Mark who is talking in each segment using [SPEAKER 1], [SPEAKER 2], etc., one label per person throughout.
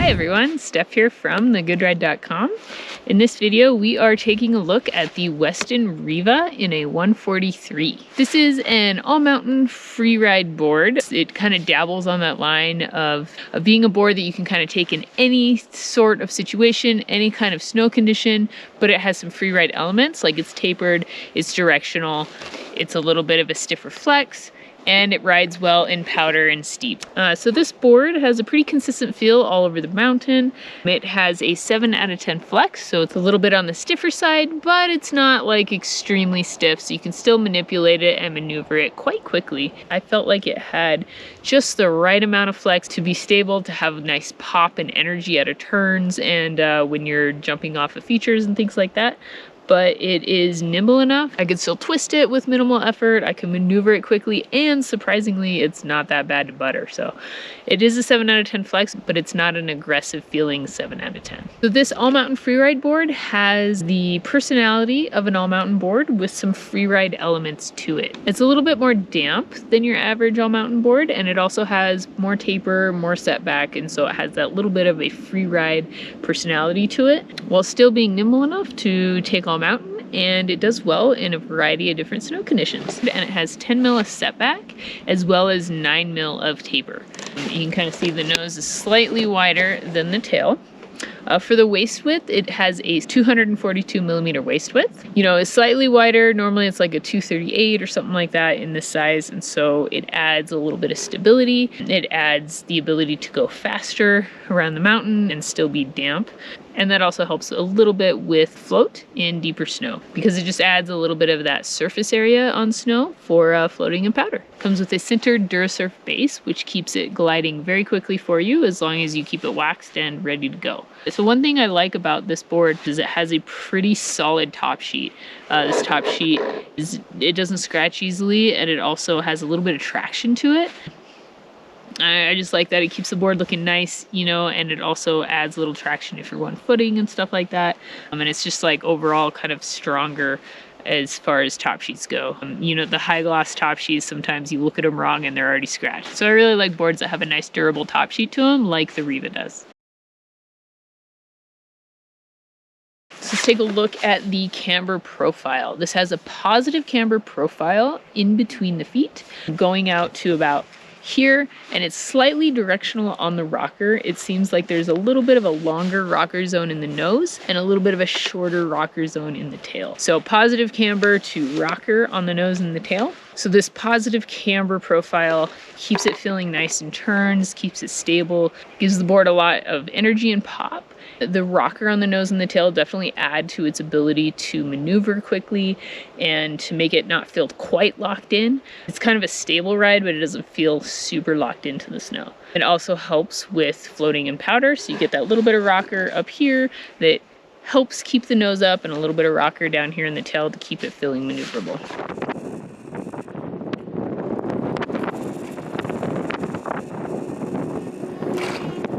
[SPEAKER 1] Hi everyone, Steph here from thegoodride.com. In this video, we are taking a look at the Weston Riva in a 143. This is an all-mountain freeride board. It kind of dabbles on that line of being a board that you can kind of take in any sort of situation, any kind of snow condition, but it has some freeride elements, like it's tapered, it's directional, it's a little bit of a stiffer flex, and it rides well in powder and steep. So this board has a pretty consistent feel all over the mountain. It has a 7 out of 10 flex, so it's a little bit on the stiffer side, but it's not like extremely stiff, so you can still manipulate it and maneuver it quite quickly. I felt like it had just the right amount of flex to be stable, to have a nice pop and energy out of turns and when you're jumping off of features and things like that. But it is nimble enough. I could still twist it with minimal effort. I can maneuver it quickly, and surprisingly, it's not that bad to butter. So it is a 7 out of 10 flex, but it's not an aggressive feeling 7 out of 10. So this all-mountain freeride board has the personality of an all-mountain board with some freeride elements to it. It's a little bit more damp than your average all-mountain board, and it also has more taper, more setback, and so it has that little bit of a freeride personality to it, while still being nimble enough to take all mountain, and it does well in a variety of different snow conditions. And it has 10 mil of setback as well as 9 mil of taper. You can kind of see the nose is slightly wider than the tail. For the waist width, it has a 242 millimeter waist width. You know, it's slightly wider. Normally it's like a 238 or something like that in this size, and so it adds a little bit of stability. It adds the ability to go faster around the mountain and still be damp. And that also helps a little bit with float in deeper snow, because it just adds a little bit of that surface area on snow for floating in powder. Comes with a sintered Durasurf base, which keeps it gliding very quickly for you as long as you keep it waxed and ready to go. So one thing I like about this board is it has a pretty solid top sheet. This top sheet, it doesn't scratch easily, and it also has a little bit of traction to it. I just like that. It keeps the board looking nice, you know, and it also adds a little traction if you're one footing and stuff like that. And it's just like overall kind of stronger as far as top sheets go. You know, the high gloss top sheets, sometimes you look at them wrong and they're already scratched. So I really like boards that have a nice durable top sheet to them, like the Riva does. So let's take a look at the camber profile. This has a positive camber profile in between the feet, going out to about here, and it's slightly directional on the rocker. It seems like there's a little bit of a longer rocker zone in the nose and a little bit of a shorter rocker zone in the tail. So positive camber to rocker on the nose and the tail. So this positive camber profile keeps it feeling nice in turns, keeps it stable, gives the board a lot of energy and pop. The rocker on the nose and the tail definitely add to its ability to maneuver quickly and to make it not feel quite locked in. It's kind of a stable ride, but it doesn't feel super locked into the snow. It also helps with floating in powder, so you get that little bit of rocker up here that helps keep the nose up, and a little bit of rocker down here in the tail to keep it feeling maneuverable.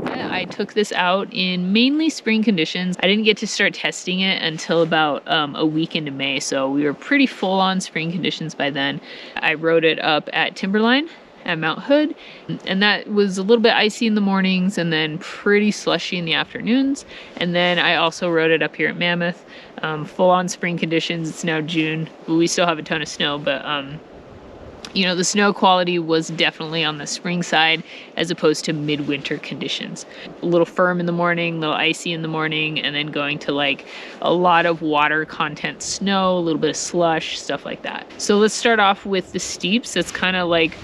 [SPEAKER 1] I took this out in mainly spring conditions. I didn't get to start testing it until about a week into May, so we were pretty full on spring conditions by then. I rode it up at Timberline at Mount Hood, and that was a little bit icy in the mornings and then pretty slushy in the afternoons. And then I also rode it up here at Mammoth, full on spring conditions. It's now June, but we still have a ton of snow, but you know, the snow quality was definitely on the spring side as opposed to midwinter conditions. A little firm in the morning, a little icy in the morning, and then going to like a lot of water content snow, a little bit of slush, stuff like that. So let's start off with the steeps. That's kind of like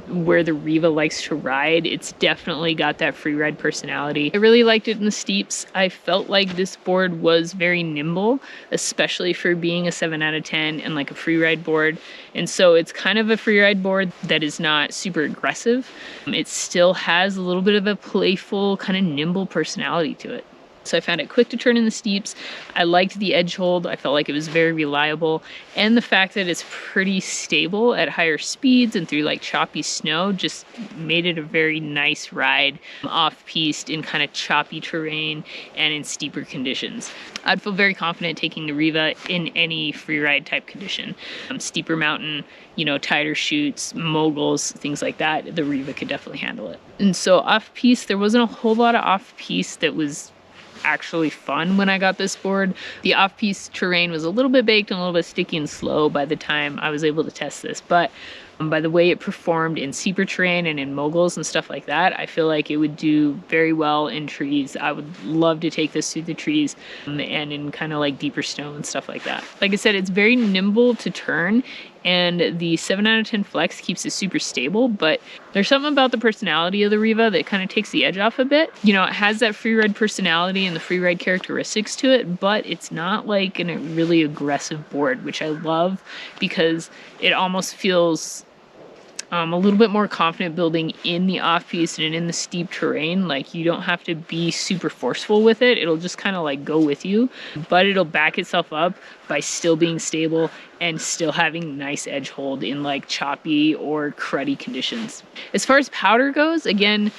[SPEAKER 1] where the Riva likes to ride. It's definitely got that freeride personality. I really liked it in the steeps. I felt like this board was very nimble, especially for being a 7 out of 10 and like a freeride board. And so it's kind of a freeride board that is not super aggressive. It still has a little bit of a playful, kind of nimble personality to it. So I found it quick to turn in the steeps. I liked the edge hold. I felt like it was very reliable. And the fact that it's pretty stable at higher speeds and through like choppy snow just made it a very nice ride off piste in kind of choppy terrain and in steeper conditions. I'd feel very confident taking the Riva in any free ride type condition. Steeper mountain, you know, tighter chutes, moguls, things like that, the Riva could definitely handle it. And so off piste, there wasn't a whole lot of off piste that was actually fun when I got this board. The off-piste terrain was a little bit baked and a little bit sticky and slow by the time I was able to test this, but by the way it performed in steeper terrain and in moguls and stuff like that, I feel like it would do very well in trees. I would love to take this through the trees and in kind of like deeper snow and stuff like that. Like I said, it's very nimble to turn, and the 7 out of 10 flex keeps it super stable, but there's something about the personality of the Riva that kind of takes the edge off a bit. You know, it has that free ride personality and the free ride characteristics to it, but it's not like a really aggressive board, which I love because it almost feels a little bit more confident building in the off-piste and in the steep terrain. Like, you don't have to be super forceful with it. It'll just kind of like go with you, but it'll back itself up by still being stable and still having nice edge hold in like choppy or cruddy conditions. As far as powder goes, again,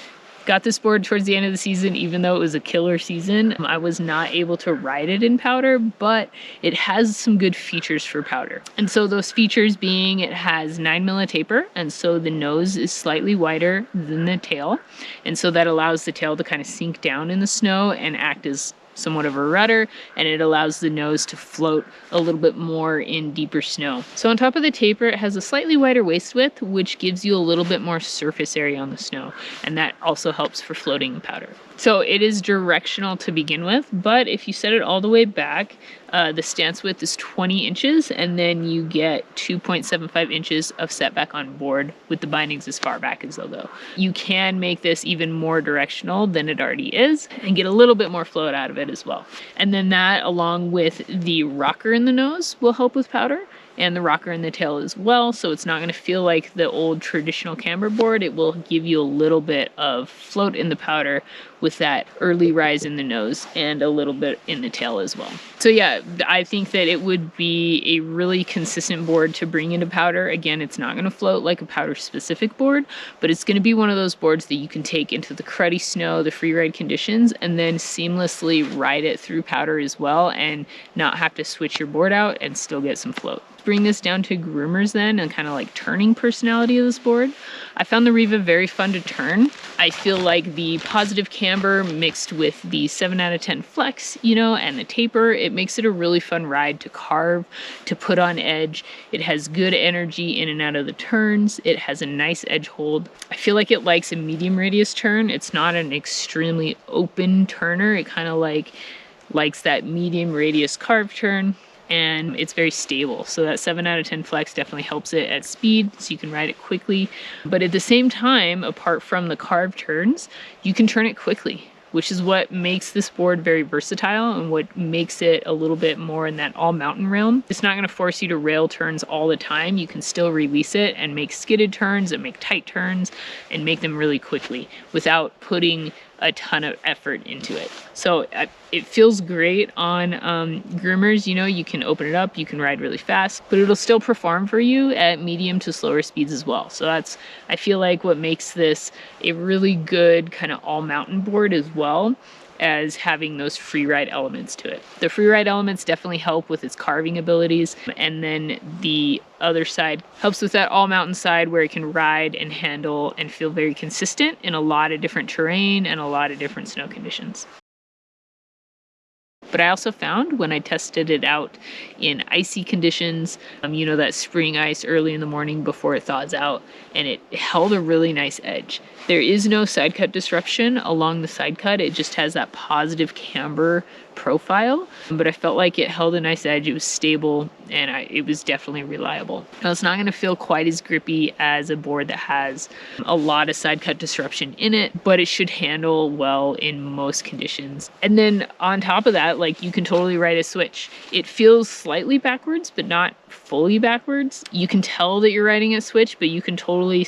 [SPEAKER 1] got this board towards the end of the season. Even though it was a killer season, I was not able to ride it in powder, but it has some good features for powder. And so those features being, it has 9mm taper, and so the nose is slightly wider than the tail, and so that allows the tail to kind of sink down in the snow and act as somewhat of a rudder, and it allows the nose to float a little bit more in deeper snow. So on top of the taper, it has a slightly wider waist width, which gives you a little bit more surface area on the snow, and that also helps for floating in powder. So it is directional to begin with, but if you set it all the way back, the stance width is 20 inches, and then you get 2.75 inches of setback on board with the bindings as far back as they'll go. You can make this even more directional than it already is and get a little bit more float out of it as well. And then that, along with the rocker in the nose, will help with powder, and the rocker in the tail as well, so it's not going to feel like the old traditional camber board. It will give you a little bit of float in the powder with that early rise in the nose and a little bit in the tail as well. So yeah, I think that it would be a really consistent board to bring into powder. Again, it's not going to float like a powder specific board, but it's going to be one of those boards that you can take into the cruddy snow, the free ride conditions, and then seamlessly ride it through powder as well and not have to switch your board out and still get some float. Bring this down to groomers then and kind of like turning personality of this board. I found the Riva very fun to turn. I feel like the positive camber mixed with the 7 out of 10 flex, you know, and the taper, it makes it a really fun ride to carve, to put on edge. It has good energy in and out of the turns. It has a nice edge hold. I feel like it likes a medium radius turn. It's not an extremely open turner. It kind of like likes that medium radius carve turn. And it's very stable. So that 7 out of 10 flex definitely helps it at speed, so you can ride it quickly. But at the same time, apart from the carved turns, you can turn it quickly, which is what makes this board very versatile and what makes it a little bit more in that all mountain realm. It's not going to force you to rail turns all the time. You can still release it and make skidded turns and make tight turns and make them really quickly without putting a ton of effort into it. So it feels great on groomers. You know, you can open it up, you can ride really fast, but it'll still perform for you at medium to slower speeds as well. So that's, I feel like, what makes this a really good kind of all mountain board as well as having those free ride elements to it. The free ride elements definitely help with its carving abilities, and then the other side helps with that all mountain side where it can ride and handle and feel very consistent in a lot of different terrain and a lot of different snow conditions. But I also found when I tested it out in icy conditions, you know, that spring ice early in the morning before it thaws out, and it held a really nice edge. There is no side cut disruption along the side cut. It just has that positive camber profile, but I felt like it held a nice edge. It was stable, and it was definitely reliable. Now, it's not going to feel quite as grippy as a board that has a lot of side cut disruption in it, but it should handle well in most conditions. And then on top of that, like, you can totally ride a switch. It feels slightly backwards, but not fully backwards. You can tell that you're riding a switch, but you can totally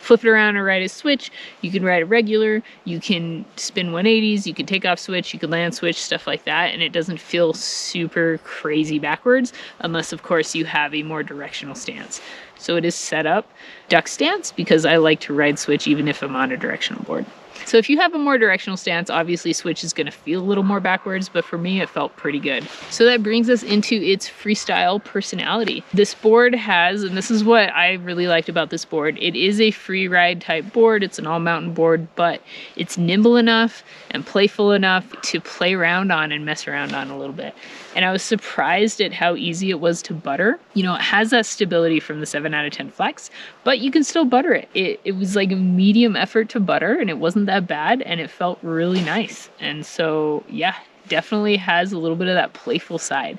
[SPEAKER 1] flip it around and ride a switch. You can ride a regular, you can spin 180s, you can take off switch, you can land switch, stuff like that, and it doesn't feel super crazy backwards unless of course you have a more directional stance. So it is set up duck stance because I like to ride switch even if I'm on a directional board. So if you have a more directional stance, obviously switch is going to feel a little more backwards, but for me it felt pretty good. So that brings us into its freestyle personality. This board has, and this is what I really liked about this board, it is a free ride type board. It's an all mountain board, but it's nimble enough and playful enough to play around on and mess around on a little bit. And I was surprised at how easy it was to butter. You know, it has that stability from the 7 out of 10 flex, but you can still butter it. It was like a medium effort to butter, and it wasn't that bad, and it felt really nice. And so, yeah, definitely has a little bit of that playful side.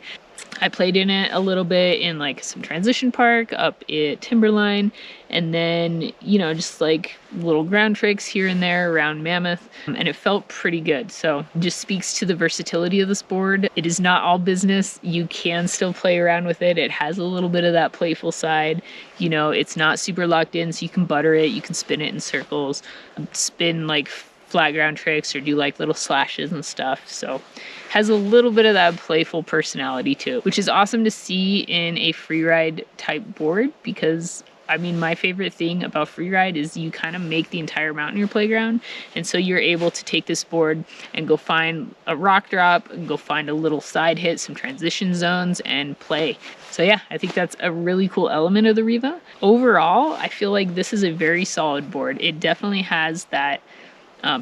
[SPEAKER 1] I played in it a little bit in like some transition park up at Timberline, and then, you know, just like little ground tricks here and there around Mammoth, and it felt pretty good. So it just speaks to the versatility of this board. It is not all business. You can still play around with it. It has a little bit of that playful side. You know, it's not super locked in, so you can butter it. You can spin it in circles, spin like flat ground tricks, or do like little slashes and stuff. So has a little bit of that playful personality too, which is awesome to see in a free ride type board, because I mean, my favorite thing about free ride is you kind of make the entire mountain your playground. And so you're able to take this board and go find a rock drop and go find a little side hit, some transition zones, and play. So yeah, I think that's a really cool element of the Riva. Overall, I feel like this is a very solid board. It definitely has that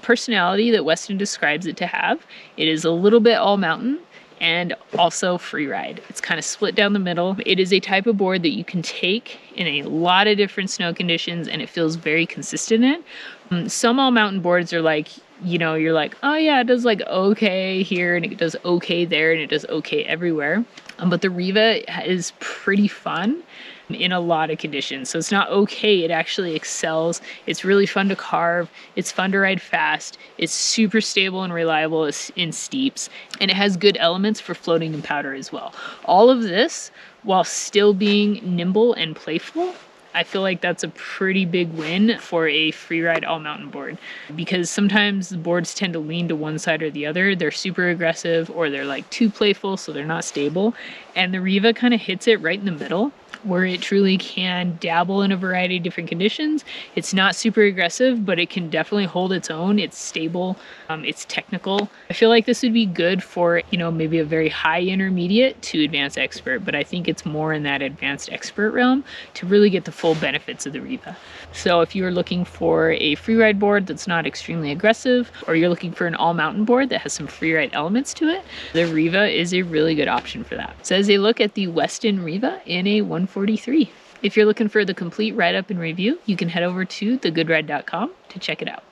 [SPEAKER 1] personality that Weston describes it to have. It is a little bit all mountain and also free ride. It's kind of split down the middle. It is a type of board that you can take in a lot of different snow conditions, and it feels very consistent in. Some all mountain boards are like, you know, you're like, oh yeah, it does like okay here and it does okay there and it does okay everywhere. But the Riva is pretty fun in a lot of conditions. So it's not okay, it actually excels. It's really fun to carve. It's fun to ride fast. It's super stable and reliable in steeps. And it has good elements for floating and powder as well. All of this while still being nimble and playful. I feel like that's a pretty big win for a free ride all mountain board, because sometimes the boards tend to lean to one side or the other. They're super aggressive or they're like too playful, so they're not stable. And the Riva kind of hits it right in the middle, where it truly can dabble in a variety of different conditions. It's not super aggressive, but it can definitely hold its own. It's stable, it's technical. I feel like this would be good for, you know, maybe a very high intermediate to advanced expert, but I think it's more in that advanced expert realm to really get the full benefits of the Riva. So if you're looking for a free ride board that's not extremely aggressive, or you're looking for an all mountain board that has some free ride elements to it, the Riva is a really good option for that. So as a look at the Weston Riva in a 143. If you're looking for the complete write-up and review, you can head over to thegoodride.com to check it out.